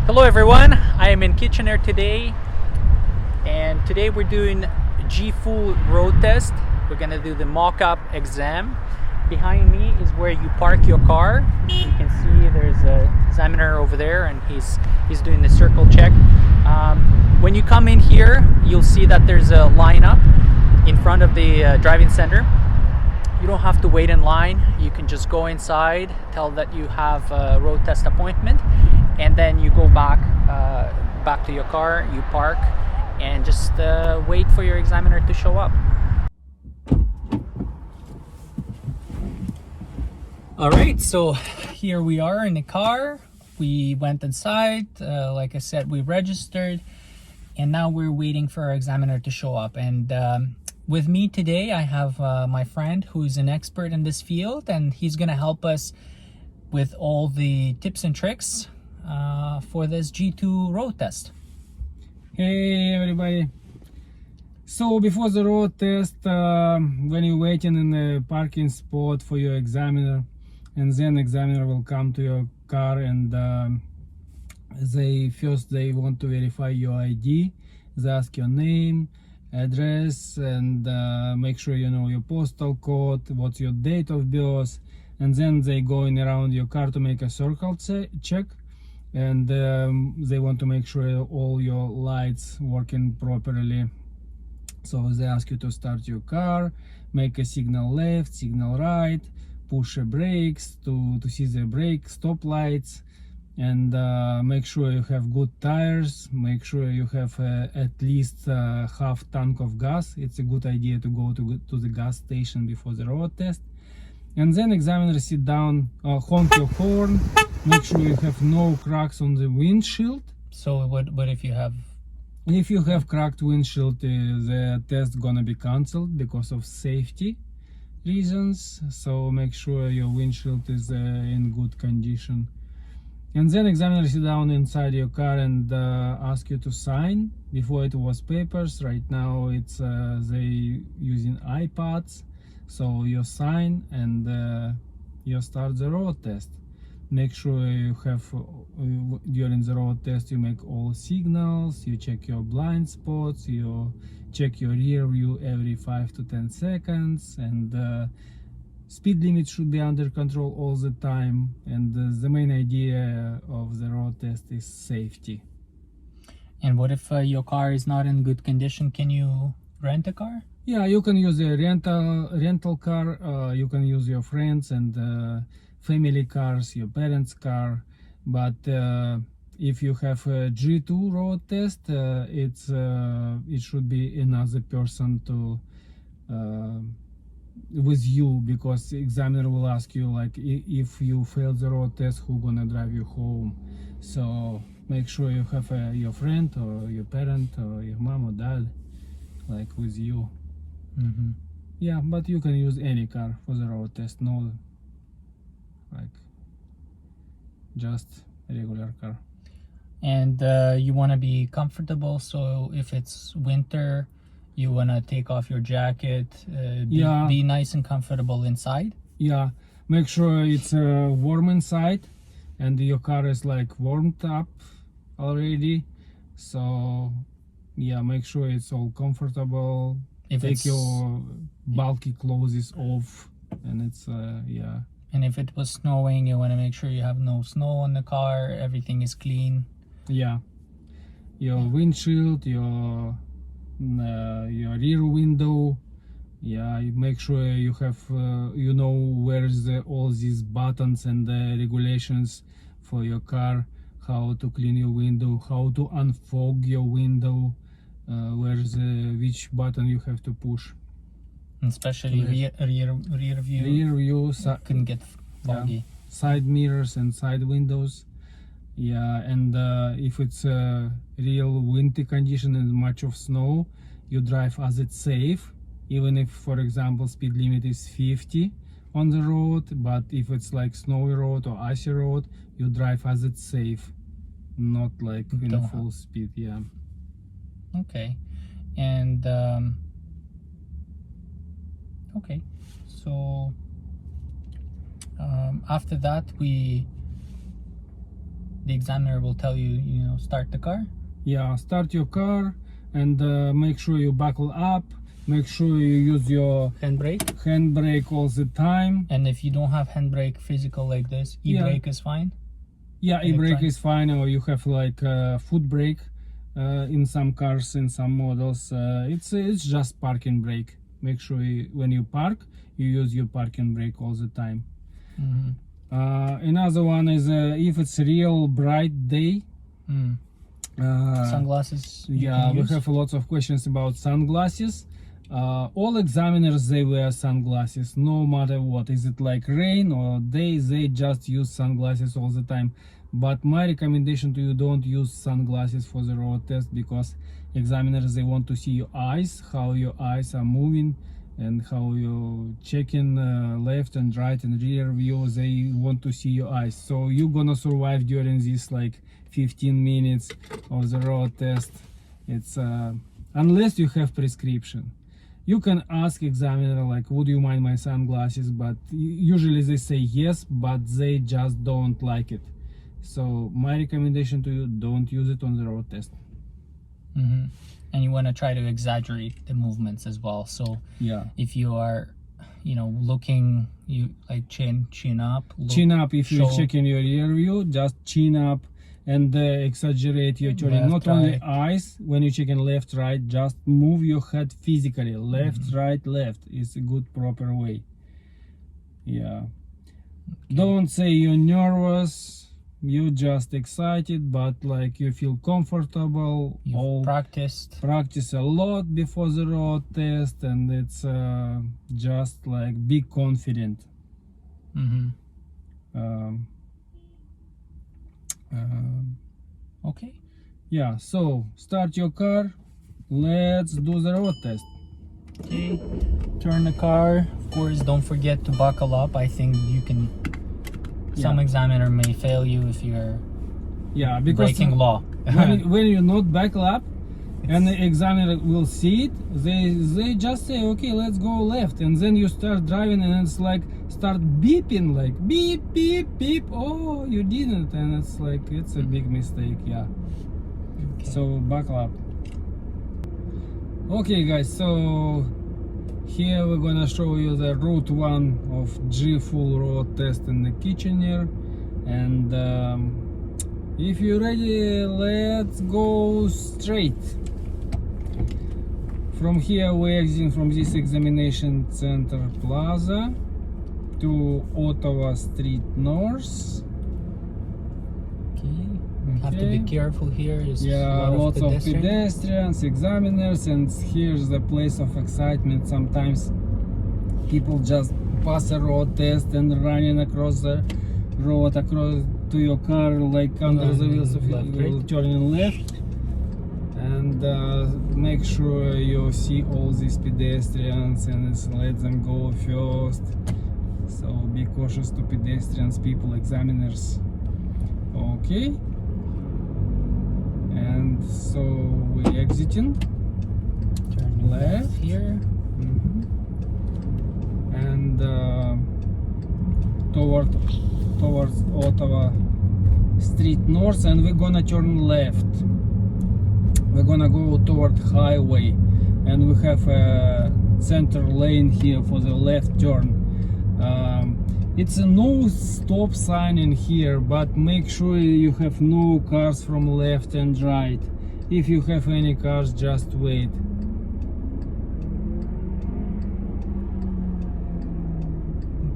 Hello everyone, I am in Kitchener today, and today we're doing G-Full road test. We're gonna do the mock-up exam. Behind me is where you park your car. You can see there's an examiner over there, and he's doing the circle check. When you come in here, you'll see that there's a lineup in front of the driving center. You don't have to wait in line. You can just go inside, tell that you have a road test appointment, and then you go back to your car, you park, and just wait for your examiner to show up. All right, so here we are in the car. We went inside, like I said, we registered, and now we're waiting for our examiner to show up. And with me today, I have my friend who's an expert in this field, and he's gonna help us with all the tips and tricks for this G2 road test. Hey everybody. So before the road test, when you're waiting in the parking spot for your examiner, and then examiner will come to your car, and they want to verify your ID. They ask your name, address, and make sure you know your postal code, what's your date of birth, and then they going around your car to make a circle check, and they want to make sure all your lights working properly. So they ask you to start your car, make a signal left, signal right, push the brakes to see the brake stop lights, and make sure you have good tires, make sure you have at least half tank of gas. It's a good idea to go to the gas station before the road test. And then examiner sit down, honk your horn, make sure you have no cracks on the windshield. So what if you have? If you have cracked windshield, the test gonna be cancelled because of safety reasons. So make sure your windshield is in good condition. And then examiner sit down inside your car and ask you to sign. Before it was papers, right now it's they using iPads. So you sign and you start the road test. Make sure you have during the road test you make all signals, you check your blind spots, you check your rear view every 5 to 10 seconds, and speed limit should be under control all the time. And the main idea of the road test is safety. And what if your car is not in good condition? Can you rent a car? Yeah, you can use a rental car. You can use your friends and family cars, your parents' car. But if you have a G2 road test, it should be another person to with you, because the examiner will ask you, like, if you fail the road test, who gonna drive you home. So make sure you have your friend or your parent or your mom or dad, like, with you. Mm-hmm. Yeah, but you can use any car for the road test, no, like, just a regular car. And you want to be comfortable, so if it's winter, you want to take off your jacket, be nice and comfortable inside. Yeah, make sure it's warm inside and your car is like warmed up already. So yeah, make sure it's all comfortable. Take your bulky clothes off, and it's yeah. And if it was snowing, you want to make sure you have no snow on the car, everything is clean. Yeah, your windshield, your rear window. Yeah, you make sure you have you know where's all these buttons and regulations for your car, how to clean your window, how to unfog your window, where's which button you have to push. Especially rear view. Rear view can get foggy. Yeah, side mirrors and side windows. Yeah, and if it's a real windy condition and much of snow, you drive as it's safe, even if, for example, speed limit is 50 on the road. But if it's like snowy road or icy road, you drive as it's safe, not like in a full speed. Yeah. Okay. And okay, so After that, the examiner will tell you, start the car. Yeah, start your car and make sure you buckle up. Make sure you use your handbrake all the time. And if you don't have handbrake physical like this, e-brake is fine. Yeah, e-brake is fine, or you have like foot brake in some cars, in some models. It's just parking brake. Make sure when you park, you use your parking brake all the time. Another one is if it's a real bright day. Sunglasses. Yeah, we have lots of questions about sunglasses. All examiners, they wear sunglasses no matter what. Is it like rain or day, they just use sunglasses all the time. But my recommendation to you, don't use sunglasses for the road test, because examiners, they want to see your eyes, how your eyes are moving and how you're checking left and right and rear view. They want to see your eyes. So you're gonna survive during this like 15 minutes of the road test. It's unless you have prescription. You can ask examiner like, would you mind my sunglasses? But usually they say yes, but they just don't like it. So my recommendation to you, don't use it on the road test. And you want to try to exaggerate the movements as well. So yeah, if you are, looking, you like chin up. Chin up. If you're checking your rear view, just chin up and exaggerate your turning. Not only eyes, when you're checking left, right, just move your head physically. Left, right, left is a good proper way. Yeah. Don't say you're nervous. You're just excited, but like you feel comfortable. You've practice a lot before the road test, and it's just like be confident. Okay. Yeah, so start your car. Let's do the road test. Okay. Turn the car. Of course, don't forget to buckle up. I think you can. Some examiner may fail you if you're because breaking law. when you not buckle up, and the examiner will see it, they just say, okay, let's go left, and then you start driving, and it's like start beeping, like beep beep beep. Oh, you didn't, and it's like it's a big mistake. Yeah. Okay. So buckle up. Okay, guys. So here we're gonna show you the route 1 of G full road test in the Kitchener, and if you're ready, let's go straight. From here we're exiting from this examination center plaza to Ottawa Street North. Have to be careful here. Lots of pedestrians, examiners, and here's the place of excitement. Sometimes people just pass a road test and running across the road, across to your car, like under the wheels of turning left. And make sure you see all these pedestrians and let them go first. So be cautious to pedestrians, people, examiners. Okay. And so we're exiting. Turn left here. And towards Ottawa Street North, and we're gonna turn left. We're gonna go toward highway, and we have a center lane here for the left turn. It's a no stop sign in here, but make sure you have no cars from left and right. If you have any cars, just wait.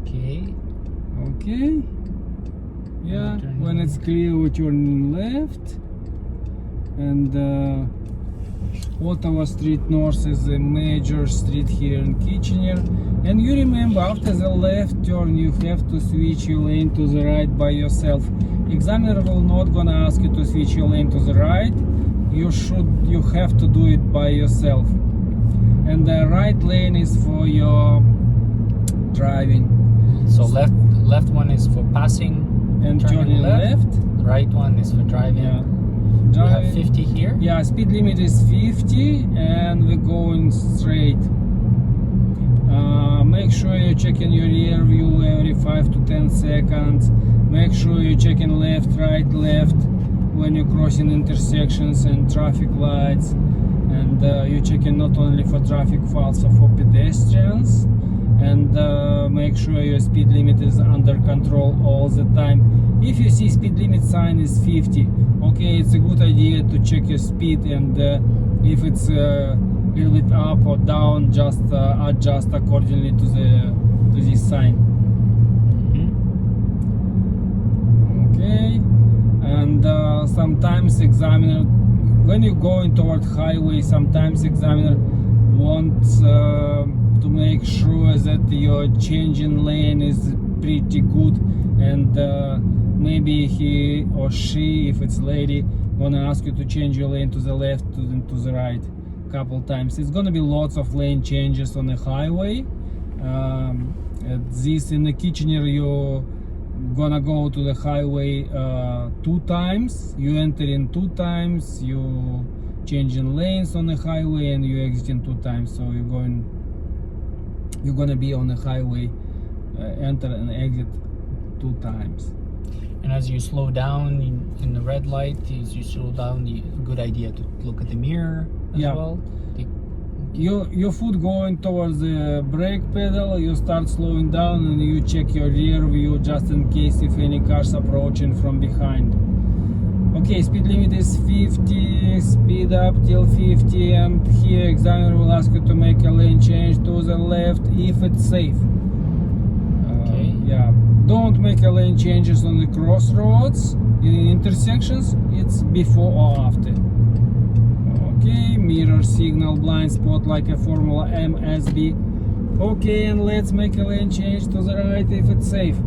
Okay. Yeah, when it's clear, we turn left, and Ottawa Street North is a major street here in Kitchener. And you remember, after the left turn, you have to switch your lane to the right by yourself. Examiner will not gonna ask you to switch your lane to the right. You have to do it by yourself. And the right lane is for your driving. So left one is for passing and turning left. Right one is for driving. Yeah. We have 50 here. Yeah, speed limit is 50, and we're going straight. Make sure you're checking your rear view every 5 to 10 seconds. Make sure you're checking left, right, left when you're crossing intersections and traffic lights. And you're checking not only for traffic, but also for pedestrians. And make sure your speed limit is under control all the time. If you see speed limit sign is 50, okay, it's a good idea to check your speed, and if it's a little bit up or down, just adjust accordingly to this sign. Okay, and sometimes examiner, when you're going toward highway, sometimes examiner wants to make sure that your changing lane is pretty good, and maybe he or she, if it's lady, gonna ask you to change your lane to the left, to the right couple times. It's gonna be lots of lane changes on the highway. This in the Kitchener, you're gonna go to the highway 2 times. You enter in 2 times, you changing lanes on the highway, and you exiting 2 times. So you're gonna be on the highway, enter and exit 2 times. And as you slow down in the red light, as you slow down, a good idea to look at the mirror as well. Your foot going towards the brake pedal, you start slowing down and you check your rear view just in case if any cars approaching from behind. Okay, speed limit is 50, speed up till 50, and here examiner will ask you to make a lane change to the left if it's safe. Yeah, don't make a lane changes on the crossroads, in intersections, it's before or after. Okay, mirror signal, blind spot like a Formula MSB. Okay, and let's make a lane change to the right if it's safe.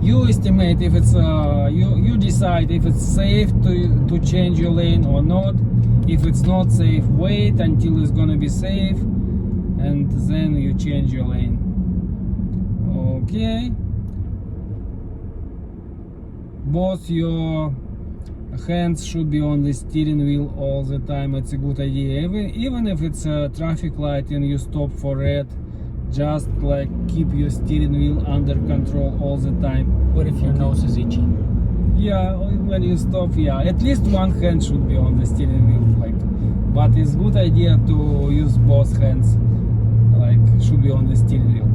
You estimate if it's you decide if it's safe to change your lane or not. If it's not safe, wait until it's gonna be safe, and then you change your lane. Okay, both your hands should be on the steering wheel all the time. It's a good idea, even if it's a traffic light and you stop for red, just like keep your steering wheel under control all the time. What if your nose is itchy? Yeah, when you stop, yeah, at least one hand should be on the steering wheel, but it's good idea to use both hands, should be on the steering wheel.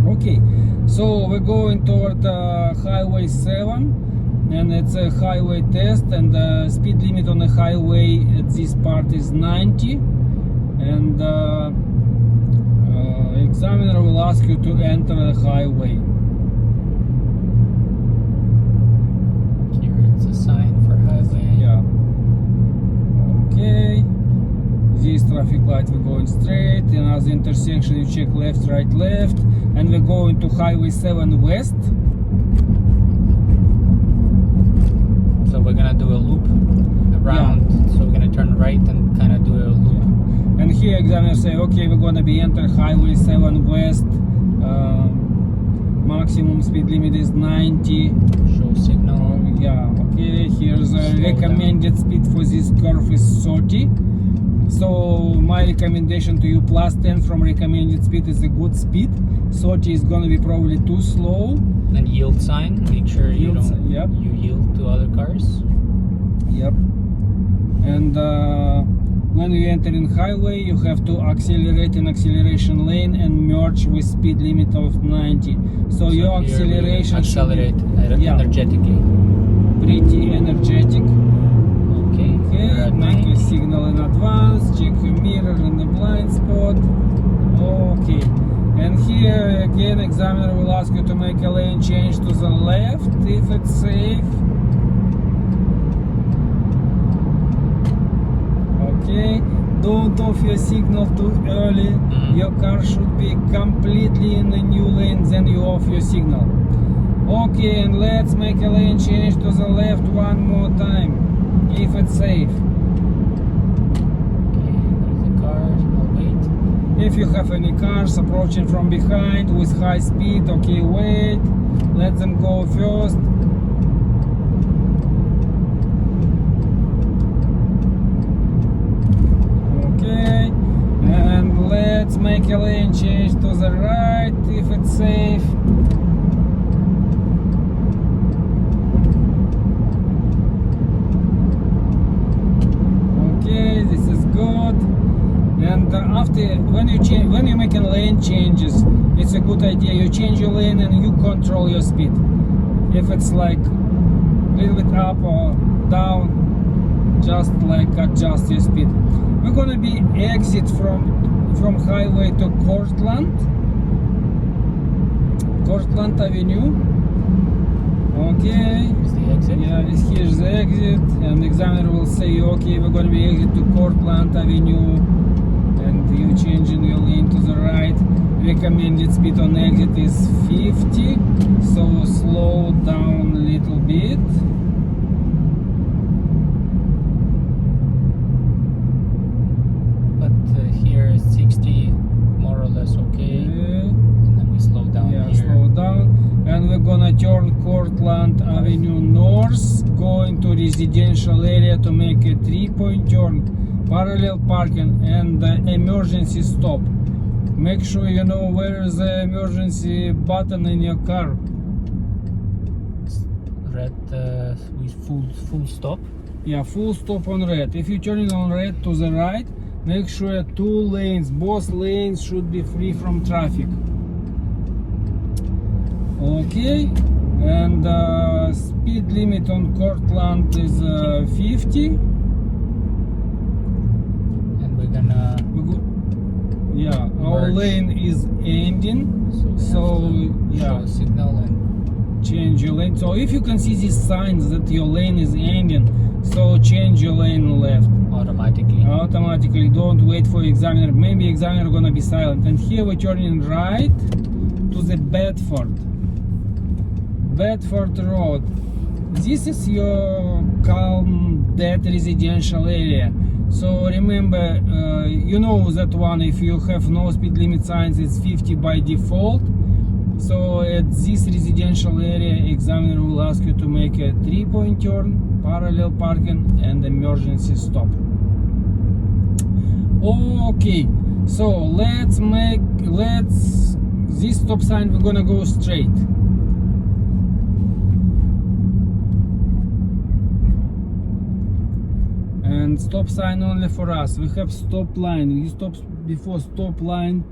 Okay, so we're going toward Highway 7, and it's a highway test, and the speed limit on the highway at this part is 90, and examiner will ask you to enter the highway. Here it's a sign for highway. Yeah. Okay. This traffic light, we're going straight, and as the intersection you check left, right, left, and we're going to Highway 7 West. So we're gonna do a loop around. Yeah. So we're gonna turn right and kind of do a loop. Yeah. And here examiner say, okay, we're gonna be enter Highway 7 West. Maximum speed limit is 90. Show signal. Yeah. Okay. Here's a recommended speed for this curve is 30. So my recommendation to you, plus 10 from recommended speed is a good speed. 30 is gonna be probably too slow. And yield sign, make sure you don't you yield to other cars. Yep. And when you enter in highway, you have to accelerate in acceleration lane and merge with speed limit of 90. So your acceleration accelerate energetically. Pretty energetic. Okay, make a signal in advance, check your mirror in the blind spot. Okay, and here again examiner will ask you to make a lane change to the left if it's safe. Okay, don't off your signal too early. Your car should be completely in the new lane, then you off your signal. Okay, and let's make a lane change to the left one more time if it's safe. Okay, there's the cars, I'll wait. If you have any cars approaching from behind with high speed, okay, wait, let them go first. Okay, and let's make a lane the right if it's safe. Okay, this is good. And after when you're making lane changes, it's a good idea. You change your lane and you control your speed. If it's like a little bit up or down, just like adjust your speed. We're gonna be exit from highway to Cortland Avenue. Okay. Here's the exit. Yeah, here's the exit, and the examiner will say, okay, we're going to be exit to Cortland Avenue, and you changing your lane to the right. Recommended speed on exit is 50, so slow down a little bit. But here is 60, more or less okay. And then we slow down Yeah, here. slow down. And we're gonna turn Cortland Avenue north, going to residential area to make a 3-point turn, parallel parking and emergency stop. Make sure you know where is the emergency button in your car. Red, with full stop. Yeah, full stop on red. If you're turning on red to the right, make sure both lanes should be free from traffic. Okay, and speed limit on Cortland is 50. And we're gonna Yeah, our merge. lane is ending, so we have to yeah, show a signal and change your lane. So if you can see these signs that your lane is ending, so change your lane left. automatically. Don't wait for examiner. Maybe examiner gonna be silent. And here we're turning right to the Bedford Road. This is your calm, dead residential area. So remember, you know that one, if you have no speed limit signs, it's 50 by default. So at this residential area, examiner will ask you to make a 3-point turn, parallel parking and emergency stop. Okay, so this stop sign, we're gonna go straight. And stop sign only for us. We have stop line. You stop before stop line.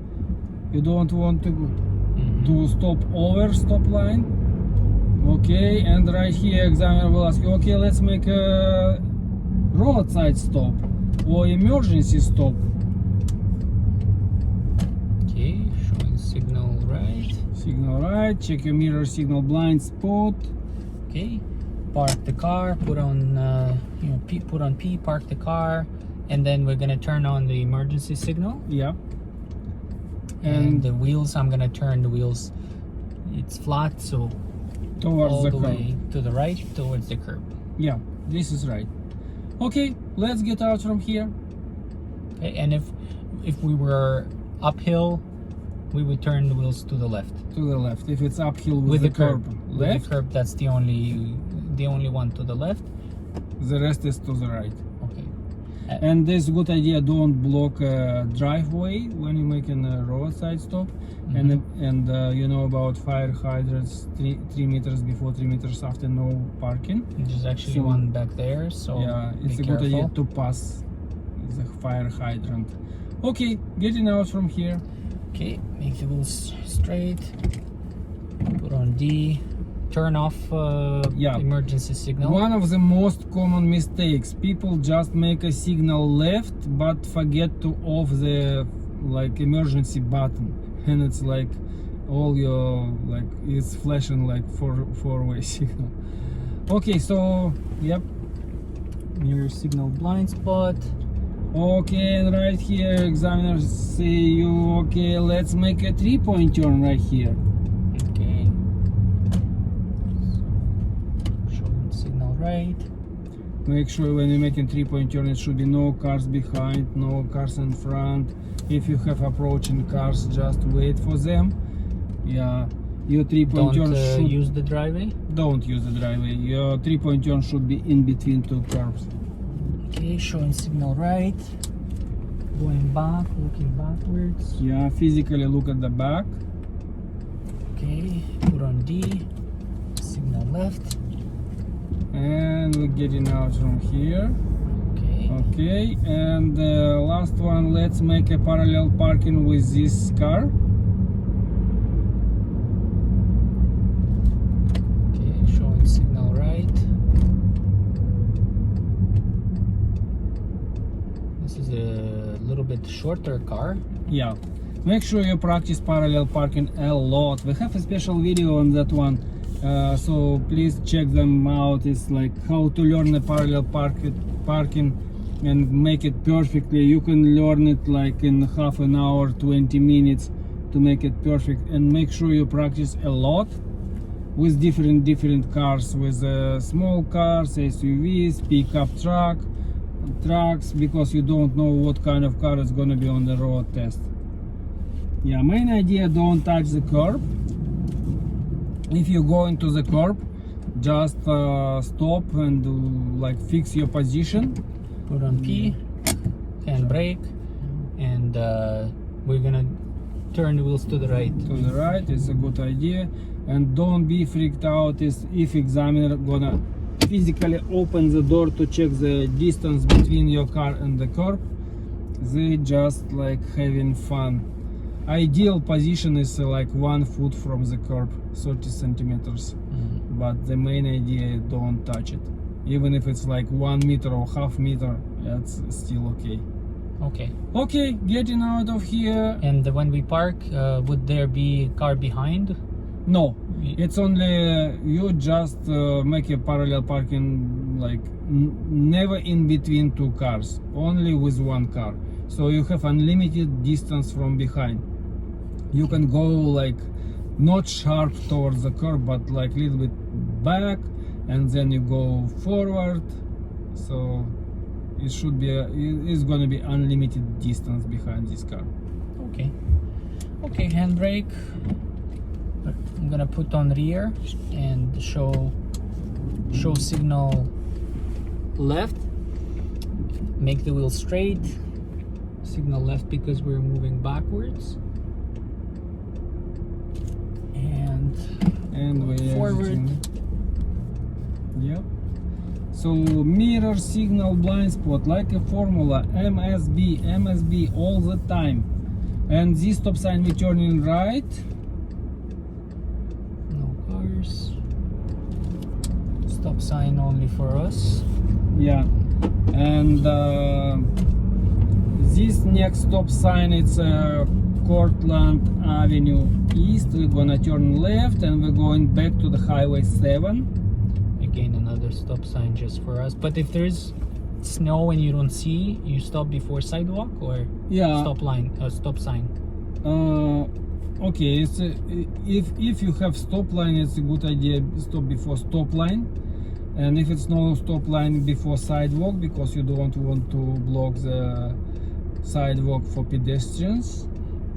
You don't want to stop over stop line. Okay, and right here examiner will ask you, okay, let's make a roadside stop or emergency stop. Okay, showing signal right. Signal right, check your mirror signal blind spot. Okay, park the car, put on put on P, park the car, and then we're gonna turn on the emergency signal. Yeah. And the wheels, I'm gonna turn the wheels. It's flat, so Towards all the the curb. way to the right, towards the curb. Yeah, this is right. Okay, let's get out from here. Okay, and if we were uphill, we would turn the wheels to the left. To the left. If it's uphill with, With the the curb. left, With the curb, that's the only one to the left. the rest is to the right. Okay. And this good idea, don't block a driveway when you're making a roadside stop. And you know about fire hydrants 3 meters before, 3 meters after, no parking. There's actually So- one back there, so Yeah, it's be a good idea careful. to pass the fire hydrant. Okay, getting out from here. Okay, make the wheels straight. Put on D. Turn off Yeah. emergency signal. One of the most common mistakes, people just make a signal left but forget to off the emergency button, and it's like all your it's flashing like four-way signal. Okay, so yep. Mirror signal blind spot. Okay, and right here examiners say you, okay, let's make a 3-point turn right here. Okay. So, showing signal right. Make sure when you're making 3-point turn, it should be no cars behind, no cars in front. If you have approaching cars, just wait for them. Yeah, your 3-point Don't turn should use the driveway. don't use the driveway. Your 3-point turn should be in between two curves. Okay, showing signal right. Going back, looking backwards. Yeah, physically look at the back. Okay, put on D. Signal left. And we're getting out from here. Okay. Okay, and last one, let's make a parallel parking with this car. Okay, showing signal right. This is a little bit shorter car. Yeah, make sure you practice parallel parking a lot. We have a special video on that one, so please check them out. It's like how to learn a parallel parking and make it perfectly. You can learn it like in half an hour, 20 minutes to make it perfect. And make sure you practice a lot with different cars, with small cars, SUVs, pickup trucks, because you don't know what kind of car is gonna be on the road test. Yeah, main idea, don't touch the curb. If you go into the curb, just stop and like fix your position. Put on P, handbrake, and we're gonna turn the wheels to the right. To the right, it's a good idea. And don't be freaked out if examiner gonna physically open the door to check the distance between your car and the curb. They just like having fun. Ideal position is like 1 foot from the curb, 30 centimeters. But the main idea, don't touch it. Even if it's like 1 meter or half meter, that's still okay. Okay. Okay, getting out of here. And when we park, would there be a car behind? No, it's only you just make a parallel parking, like never in between two cars, only with one car. So you have unlimited distance from behind. You can go like not sharp towards the curb, but like a little bit back, and then you go forward. So it should be it's gonna be unlimited distance behind this car. Okay. Okay, handbrake. I'm gonna put on rear and show signal left. Make the wheel straight. Signal left because we're moving backwards. And we're forward. Yep. So mirror, signal, blind spot, like a formula, MSB all the time. And this stop sign we turning right. No cars. Stop sign only for us. Yeah. And this next stop sign, it's Cortland Avenue East. We're gonna turn left and we're going back to the Highway 7. Again, another stop sign just for us. But if there's snow and you don't see, you stop before sidewalk or Yeah. stop sign. Okay, it's if you have stop line, it's a good idea stop before stop line. And if it's no stop line, before sidewalk, because you don't want to block the sidewalk for pedestrians.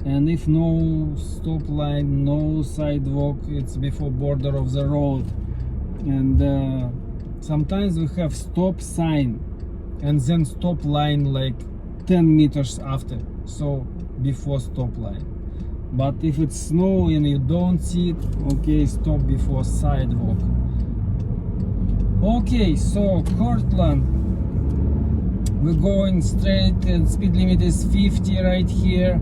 And if no stop line, no sidewalk, it's before border of the road. And sometimes we have stop sign and then stop line like 10 meters after, so before stop line. But if it's snow and you don't see it, okay, stop before sidewalk. Okay, so Cortland, we're going straight and speed limit is 50 right here.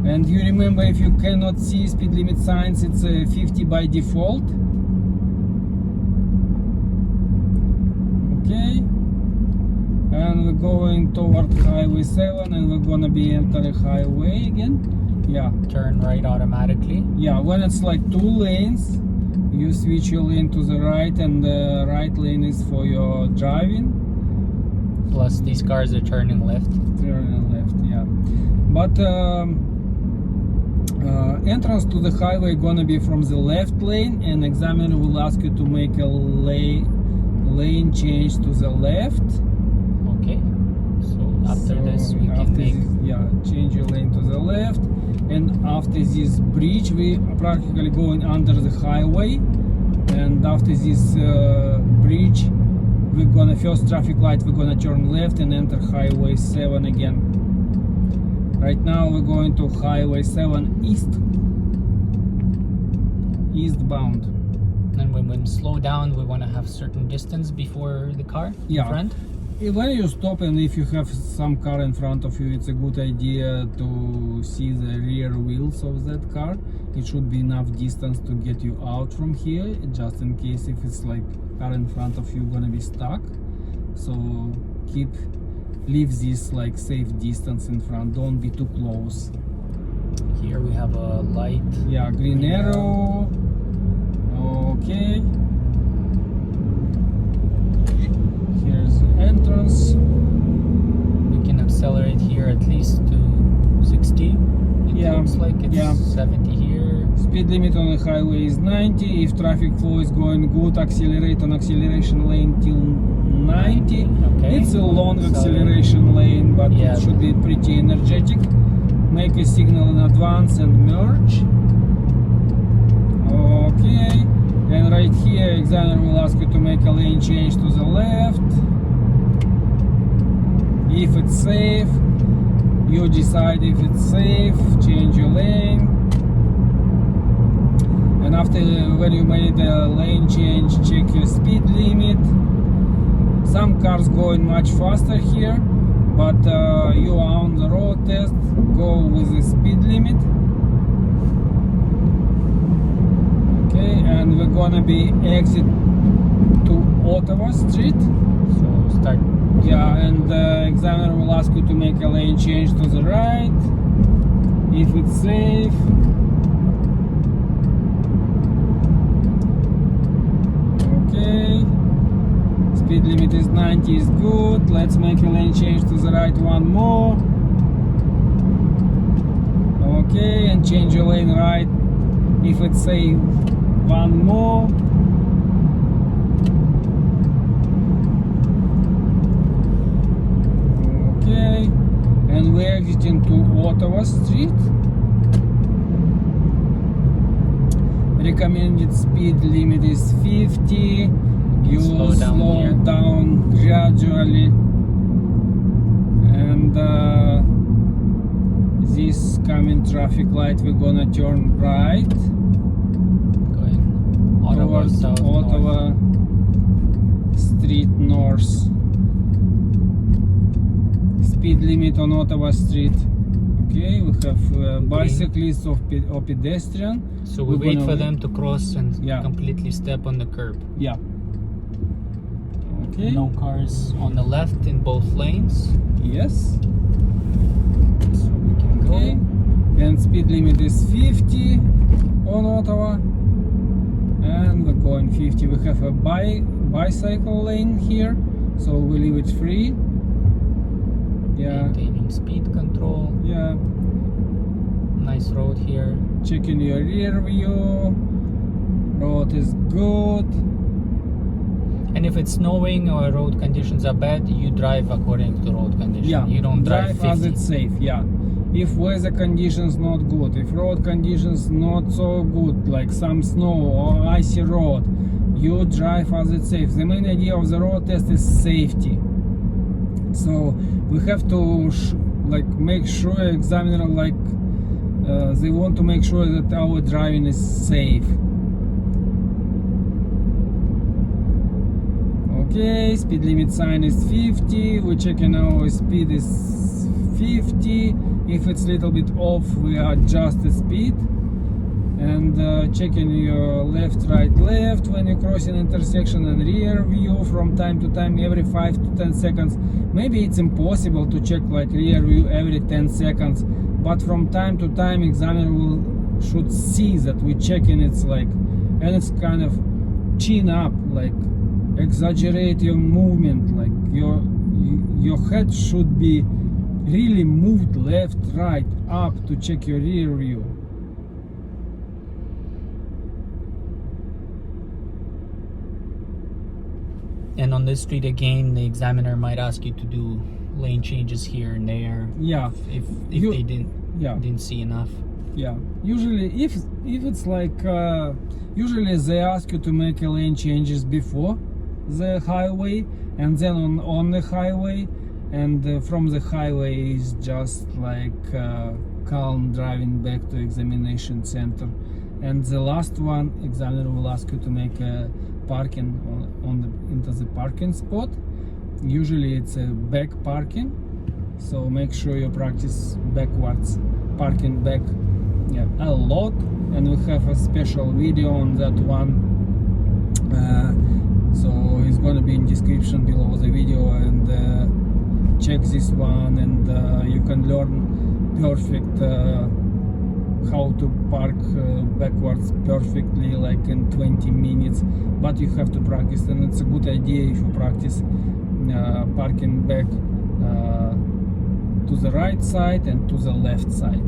And you remember, if you cannot see speed limit signs, it's 50 by default. Okay, and we're going toward Highway 7 and we're gonna be entering highway again. Yeah, Turn right automatically. yeah, when it's like 2 lanes, you switch your lane to the right, and the right lane is for your driving. Plus these cars are turning left. Turning left, yeah. But entrance to the highway gonna be from the left lane, and examiner will ask you to make a lane change to the left. Okay. So after this we can make change your lane to the left. And after this bridge, we are practically going under the highway. And after this bridge, we're gonna first traffic light, we're gonna turn left and enter Highway 7 again. Right now we're going to Highway 7 eastbound. And when we slow down, we want to have certain distance before the car Yeah. in front. When you stop and if you have some car in front of you, it's a good idea to see the rear wheels of that car. It should be enough distance to get you out from here, just in case if it's like car in front of you gonna be stuck. So leave this like safe distance in front, don't be too close. Here we have a light. Yeah, green arrow. Okay. Here's the entrance. We can accelerate here at least to 60. It Yeah, looks like it's yeah. 70 here. Speed limit on the highway is 90. If traffic flow is going good, accelerate on acceleration lane till 90. Okay. It's a long Accelerate. acceleration lane, but Yeah. it should be pretty energetic. Make a signal in advance and merge. Okay. And right here, examiner will ask you to make a lane change to the left. If it's safe, you decide if it's safe, change your lane. And after when you made the lane change, check your speed limit. Some cars going much faster here, but you are on the road test, go with the speed limit. Okay, and we're gonna be exit to Ottawa Street. So start. Yeah, and the examiner will ask you to make a lane change to the right, if it's safe. Okay, speed limit is 90 is good. Let's make a lane change to the right one more. Okay, and change your lane right if it's safe one more. Okay, and we're exiting to Ottawa Street. Recommended speed limit is 50. You Slow down slow here. down gradually, and this coming traffic light we're gonna turn right Going Ottawa towards south. Ottawa Street North. Speed limit on Ottawa Street. Okay, we have bicyclists or pedestrian. So we We're wait gonna for wait. them to cross and Yeah. completely step on the curb. Yeah. Okay. No cars on the left in both lanes. Yes. So we can go. Okay. And speed limit is 50 on Ottawa. And we're going 50. We have a bicycle lane here, so we leave it free. Yeah. Maintaining speed control. Yeah. Nice road here. Checking your rear view. Road is good. And if it's snowing or road conditions are bad, you drive according to road conditions. Yeah. You don't drive 50. as it's safe. Yeah. If weather conditions not good, if road conditions not so good, like some snow or icy road, you drive as it's safe. The main idea of the road test is safety. So we have to make sure examiner they want to make sure that our driving is safe. Okay, speed limit sign is 50. We're checking our speed is 50. If it's a little bit off, we adjust the speed. And checking your left, right, left when you cross an intersection, and rear view from time to time, every 5 to 10 seconds. Maybe it's impossible to check like rear view every 10 seconds, but from time to time examiner should see that we're checking it's and it's kind of chin up, like exaggerate your movement, like your head should be really moved left, right, up to check your rear view. And on this street again, the examiner might ask you to do lane changes here and there. Yeah. If You- they Yeah. didn't see enough. Yeah, usually if it's usually they ask you to make a lane changes before the highway and then on the highway, and from the highway is just like calm driving back to examination center. And the last one, examiner will ask you to make a parking into the parking spot. Usually it's a back parking, so make sure you practice backwards parking back a lot. And we have a special video on that one, so it's gonna be in description below the video, and check this one, and you can learn perfect how to park backwards perfectly, like in 20 minutes. But you have to practice, and it's a good idea if you practice parking back to the right side and to the left side,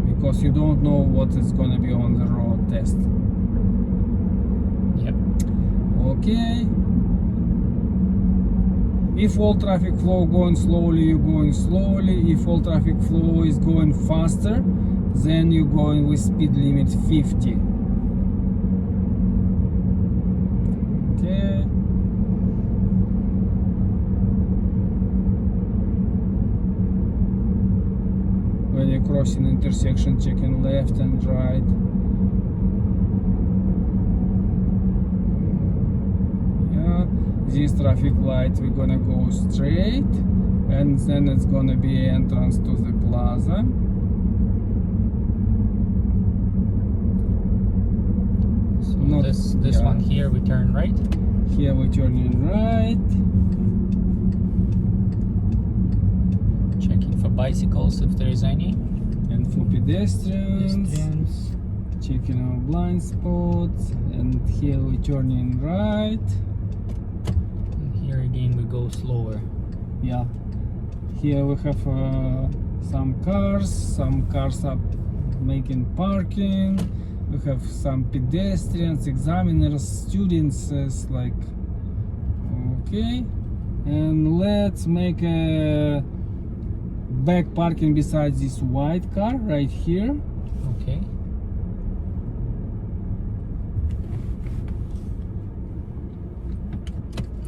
because you don't know what is gonna be on the road test. Yep. Okay. If all traffic flow going slowly, you're going slowly. If all traffic flow is going faster, then you're going with speed limit 50. Okay. When you're crossing intersection, checking left and right. Yeah, this traffic light, we're gonna go straight, and then it's gonna be entrance to the plaza. So this one here, we turn right. Here we're turning right. Checking for bicycles if there is any. And for pedestrians. Pedestrians. Checking our blind spots. And here we're turning right. And here again we go slower. Yeah. Here we have some cars are making parking. We have some pedestrians, examiners, students, like, okay. And let's make a back parking beside this white car right here. Okay.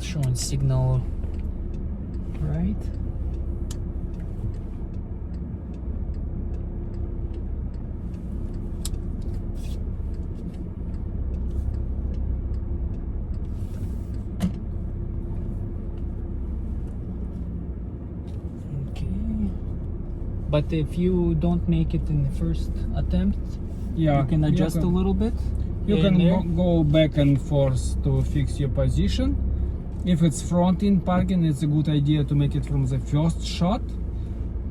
Showing signal right. But if you don't make it in the first attempt, Yeah, you can adjust a little bit. You can go back and forth to fix your position. If it's front-in parking, it's a good idea to make it from the first shot.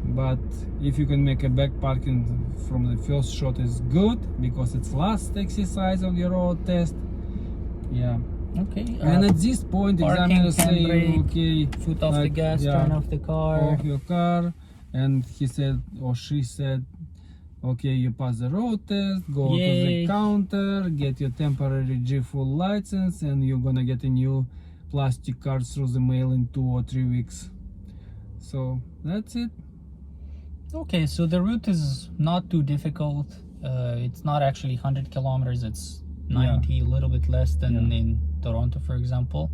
But if you can make a back parking from the first shot, is good, because it's last exercise of your road test. Yeah. Okay. And at this point, examiner say, okay, foot off the gas, turn off the car. Off your car. And he said, or she said, okay, you pass the road test, go to the counter, get your temporary G full license, and you're gonna get a new plastic card through the mail in 2 or 3 weeks. So that's it. Okay, so the route is not too difficult. It's not actually 100 kilometers, it's 90, a little bit less than in Toronto, for example.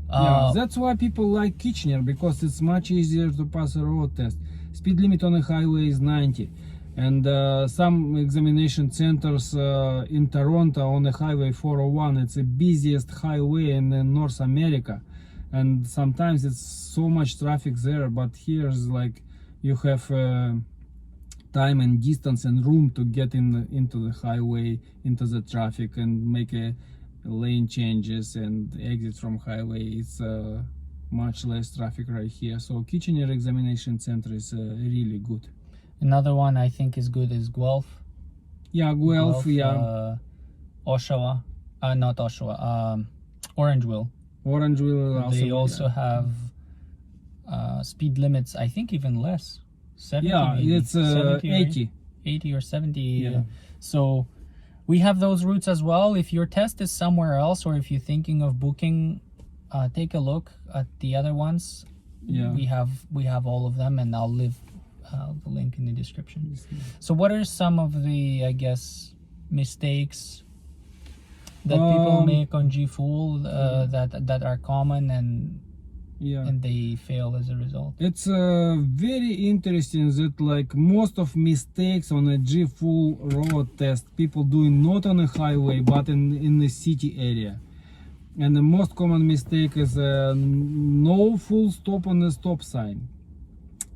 Yeah, that's why people like Kitchener, because it's much easier to pass a road test. Speed limit on the highway is 90, and some examination centers in Toronto on the highway 401, it's the busiest highway in North America, and sometimes it's so much traffic there. But here's like you have time and distance and room to get into the highway, into the traffic, and make a lane changes and exit from highway. It's much less traffic right here. So Kitchener Examination Center is really good. Another one I think is good is Guelph. Yeah, Guelph, yeah. Oshawa, not Oshawa, Orangeville. Orangeville also. They also have speed limits, I think even less. 70 yeah, maybe. it's 70, 80. Right? 80 or 70. Yeah. So we have those routes as well. If your test is somewhere else, or if you're thinking of booking, take a look at the other ones. Yeah, we have all of them, and I'll leave the link in the description. So what are some of the, I guess, mistakes that people make on G Full that are common? And Yeah. and they fail as a result. It's very interesting that like most of mistakes on a G full road test people doing not on a highway but in the city area. And the most common mistake is no full stop on the stop sign.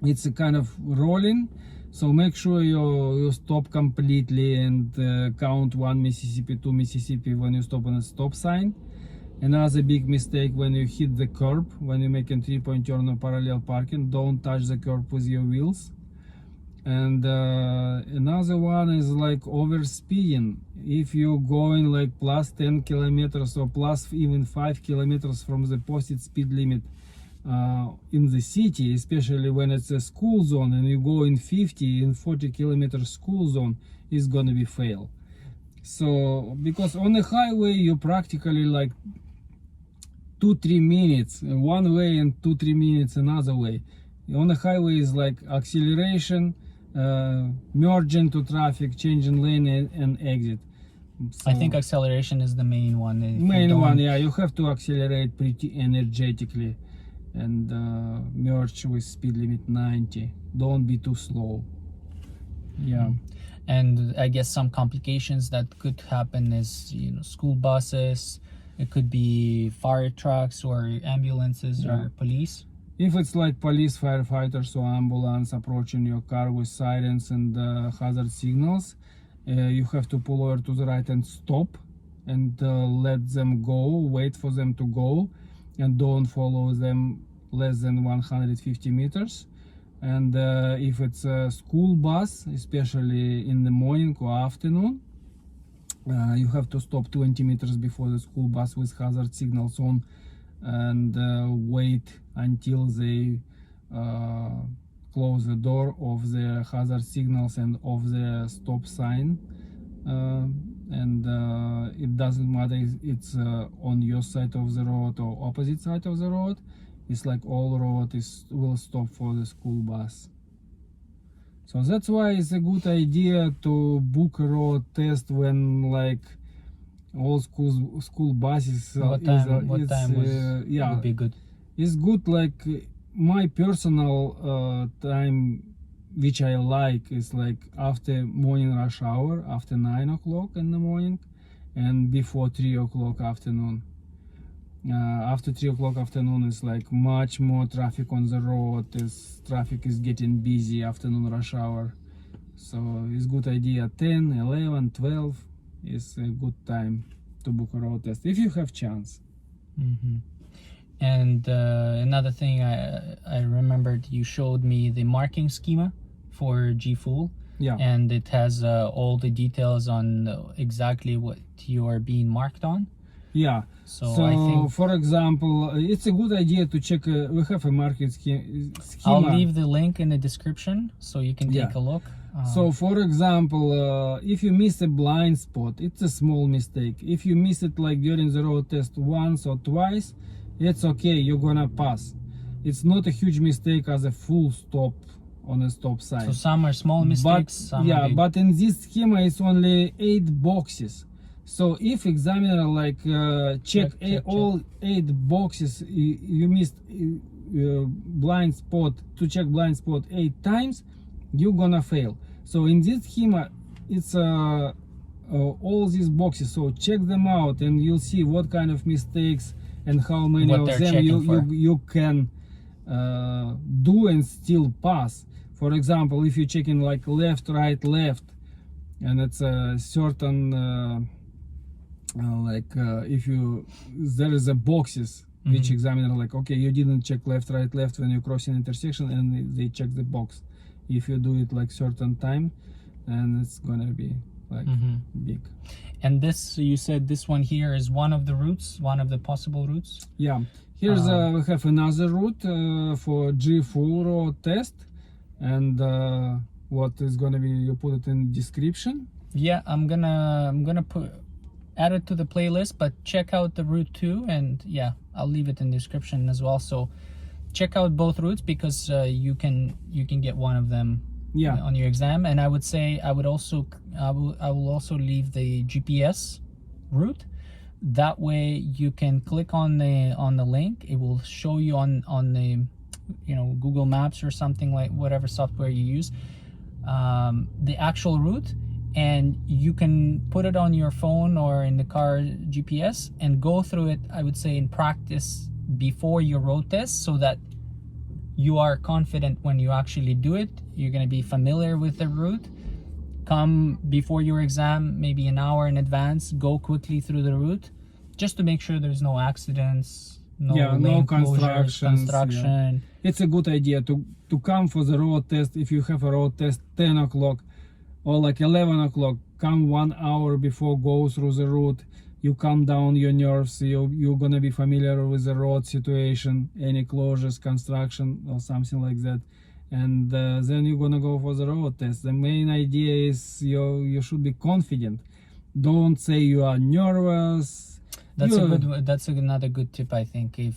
It's a kind of rolling, so make sure you stop completely and count 1 Mississippi, 2 Mississippi when you stop on a stop sign. Another big mistake when you hit the curb, when you make a 3-point turn on parallel parking, don't touch the curb with your wheels. And another one is like over speeding. If you're going like plus 10 kilometers or plus even 5 kilometers from the posted speed limit in the city, especially when it's a school zone and you go in 50 and 40 kilometer school zone, it's gonna be fail. So because on the highway you practically like 2-3 minutes one way and 2-3 minutes another way. On the highway is like acceleration, merging to traffic, changing lane and exit. So I think acceleration is the main one. main one, yeah, you have to accelerate pretty energetically and merge with speed limit 90. Don't be too slow. Yeah. And I guess some complications that could happen is, you know, school buses, it could be fire trucks or ambulances or police. If it's like police, firefighters or ambulance approaching your car with sirens and hazard signals, you have to pull over to the right and stop and let them go, wait for them to go, and don't follow them less than 150 meters. And if it's a school bus, especially in the morning or afternoon, you have to stop 20 meters before the school bus with hazard signals on and wait until they close the door of the hazard signals and of the stop sign. It doesn't matter if it's on your side of the road or opposite side of the road. It's like all road will stop for the school bus. So that's why it's a good idea to book a road test when like all school buses. What time would be good? It's good. Like my personal time, which I like, is like after morning rush hour, after 9 o'clock in the morning, and before 3 o'clock afternoon. After 3 o'clock afternoon is like much more traffic on the road. Traffic is getting busy afternoon rush hour, so it's good idea 10, 11, 12 is a good time to book a road test if you have chance. And another thing, I remembered you showed me the marking schema for G-Full. Yeah. And it has all the details on exactly what you are being marked on. Yeah. So I think, for example, it's a good idea to check. We have a marking schema. I'll leave the link in the description so you can take a look. So, for example, if you miss a blind spot, it's a small mistake. If you miss it like during the road test once or twice, it's okay. You're gonna pass. It's not a huge mistake as a full stop on a stop sign. So some are small mistakes. Some are big. But in this schema, it's only 8 boxes. So if examiner like check all 8 boxes, you missed blind spot, to check blind spot 8 times, you're gonna fail. So in this schema, it's all these boxes. So check them out, and you'll see what kind of mistakes and how many of them you can do and still pass. For example, if you're checking like left, right, left, and it's a certain if there is a boxes which examiner like, okay, you didn't check left, right, left when you cross an intersection, and they check the box. If you do it like certain time, and it's gonna be like big. And this, you said this one here is one of the routes, one of the possible routes? Yeah. Here's we have another route for G-Full road test, and what is gonna be, you put it in description. Yeah, I'm gonna add it to the playlist, but check out the route too, and yeah, I'll leave it in the description as well. So check out both routes, because you can get one of them on your exam. And I would say I will also leave the GPS route, That way you can click on the link. It will show you on the Google Maps or something, like whatever software you use, the actual route, and you can put it on your phone or in the car GPS and go through it, I would say, in practice before your road test, so that you are confident when you actually do it. You're going to be familiar with the route. Come before your exam, maybe an hour in advance, go quickly through the route just to make sure there's no accidents, no lane closures, construction. Yeah. It's a good idea to come for the road test. If you have a road test 10 o'clock or like 11 o'clock, come 1 hour before, go through the route. You calm down your nerves. You're gonna be familiar with the road situation, any closures, construction or something like that. And then you're gonna go for the road test. The main idea is you should be confident. Don't say you are nervous. That's another good tip, I think. If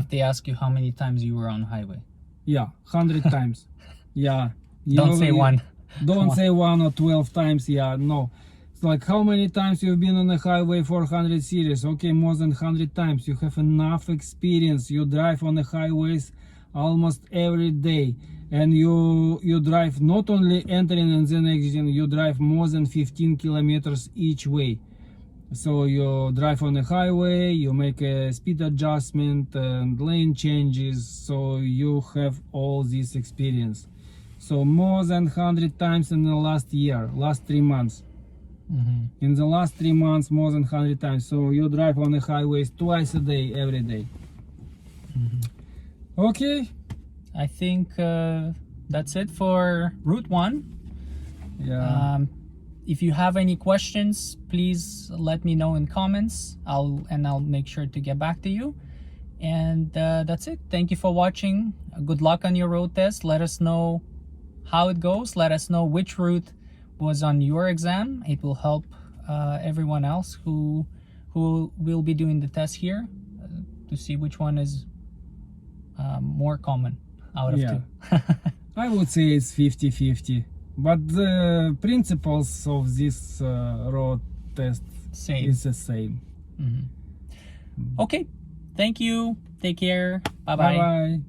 they ask you how many times you were on highway, 100 times. Don't say one. Don't say 1 or 12 times. No. It's like, how many times you've been on the highway 400 series? Okay, more than 100 times. You have enough experience. You drive on the highways almost every day, and you drive not only entering and then exiting, you drive more than 15 kilometers each way. So you drive on the highway, you make a speed adjustment and lane changes, so you have all this experience. So more than 100 times in the last 3 months. In the last 3 months, more than 100 times. So you drive on the highways twice a day, every day. Okay, I think that's it for Route 1. If you have any questions, please let me know in comments. I'll make sure to get back to you. And that's it. Thank you for watching. Good luck on your road test. Let us know how it goes. Let us know which route was on your exam. It will help everyone else who will be doing the test here to see which one is more common out of two. I would say it's 50-50, but the principles of this road test is the same. Okay, thank you. Take care. Bye-bye. Bye-bye.